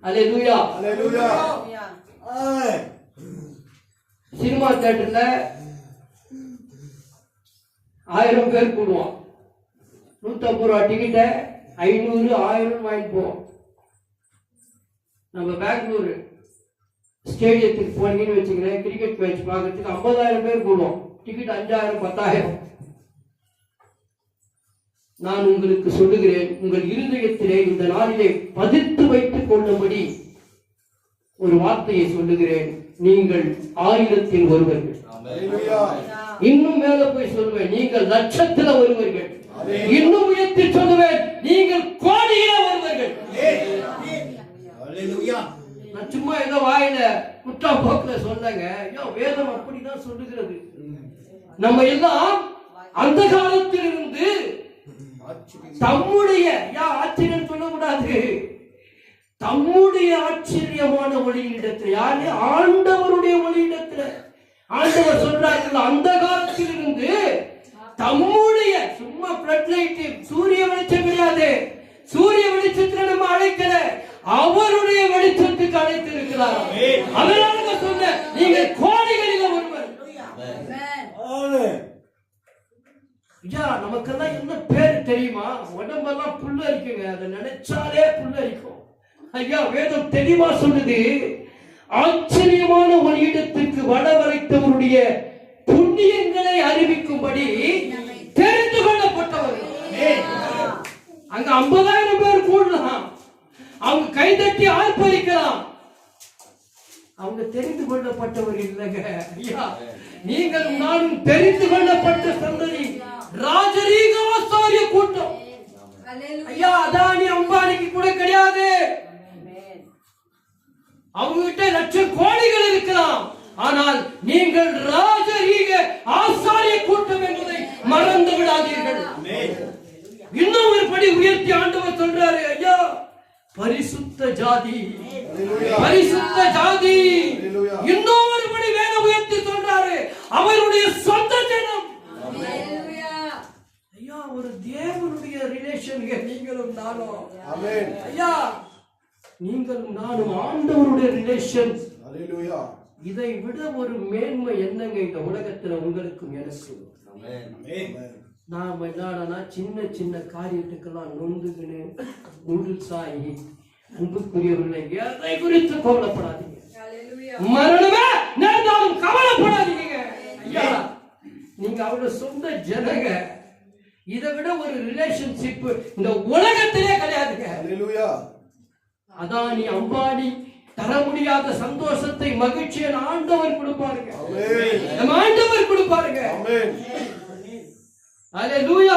அல்லேலூயா. அல்லேலூயா. Cinema தியேட்டர்ல 1000 பேர் கூடுவான். 150 ரூபா டிக்கெட்டை 500 1000 வாங்கிட்டு போவோம். நம்ம பெங்களூரு ஸ்டேடியத்துக்கு போனீங்கன்னு வச்சுக்கிறேன், கிரிக்கெட் மேட்ச் பார்க்கறதுக்கு 50,000 பேர் கூடுவோம். டிக்கெட் 5000 10,000. நான் உங்களுக்கு சொல்லுகிறேன், உங்கள் இருதயத்திலே இந்த நாளிலே பதித்து வைத்துக் கொள்ளும்படி ஒரு வார்த்தையை சொல்லுகிறேன். நீங்கள் 1000-ல் ஒருவர்கள். இன்னும் மேல போய் சொல்லுவேன், நீங்கள் 1,00,000-ல் ஒருவர்கள். இன்னும் உயர்த்தி சொல்லுவேன், நீங்கள் கோடியில ஒருவர்கள். நான் சும்மா ஏதோ வாயில குற்றா போக்குல சொன்னங்க. வேதம் அப்படிதான் சொல்லுகிறது. நம்ம எல்லாம் அந்த காலத்தில் இருந்து தம்முடைய ஆச்சரியம் சொல்லக்கூடாது, தம்முடைய ஆச்சரியமான ஒளியிடத்தில், யாரு? ஆண்டவருடைய ஒளியிடத்துல. ஆண்டவர் சொல்றார்கள், அந்த காலத்தில் இருந்து தம்முடைய, சும்மா பிளட் லைட் சூரிய வெளிச்சம் கிடையாது, சூரிய வெளிச்சத்துல நம்ம அழைக்கல, அவருடைய வெளிச்சத்துக்கு அழைத்து இருக்கிறார். அதனால சொன்ன, நீங்க கோடிகளில் ஒருவர். நமக்கெல்லாம் என்ன பேரு தெரியுமா? உடம்பெல்லாம் புல்லரிக்குங்க, அதை நினைச்சாலே புல்லரிக்கும். ஐயா, வேதம் தெளிவா சொல்லுது, ஆச்சரியமான ஒரு இடத்துக்கு வடவரைத்தவருடைய புண்ணியங்களை அறிவிக்கும்படி தெரிந்து கொள்ளப்பட்டவர்கள். அங்க 50,000 பேர் கூடலாம், அவங்க கைதட்டி ஆர்ப்பரிக்கலாம். அவங்க தெரிந்து கொள்ளப்பட்டவர்கள் இல்லைங்க. ஐயா, நீங்களும் நானும் தெரிந்து கொள்ளப்பட்ட சந்ததி, ராஜரீக ஆசாரிய கூட்டம். ஐயா, அதானி அம்பானிக்கு கூட கிடையாது. அவங்க கிட்ட லட்சம் கோடிகள் இருக்கலாம், ஆனால் நீங்கள் ராஜரீக ஆசாரிய கூட்டம் என்பதை மறந்து விடாதீர்கள். இன்னும் ஒரு படி உயர்த்தி ஆண்டவர் சொல்றாரு, ஐயா, பரிசுத்த ஜாதி, பரிசுத்த ஜாதி. இன்னொரு படி வேத உயர்த்தி சொல்றாரு, அவருடைய சொந்த ஜனம். ஐயா, ஒரு தேவனுடைய ரிலேஷன் நீங்களும் நானும். ஐயா, நீங்களும் நானும் ஆண்டவருடைய ரிலேஷன். இதை விட ஒரு மேன்மை என்னங்க இந்த உலகத்துல உங்களுக்கும் எனக்கும்? நாம என்னடா சின்ன சின்ன காரியத்துக்கெல்லாம் நொந்துக்குன்னு நூடுல்ஸ் ஆகி, அன்புக்குரியவர்களை எதை குறித்து கவலைப்படாதீங்க. மரணமே நேர்ந்தாலும் கவலைப்படாதீங்க. ஐயா, நீங்க அவரோட சொந்த ஜனங்க. இதை விட ஒரு ரிலேஷன்ஷிப் இந்த உலகத்திலே கிடையாதுங்க. அதானி அம்பானி தர முடியாத சந்தோஷத்தை, மகிழ்ச்சியை ஆண்டவர் கொடுப்பாருங்க. நம்ம ஆண்டவர் கொடுப்பாருங்க. அல்லேலூயா.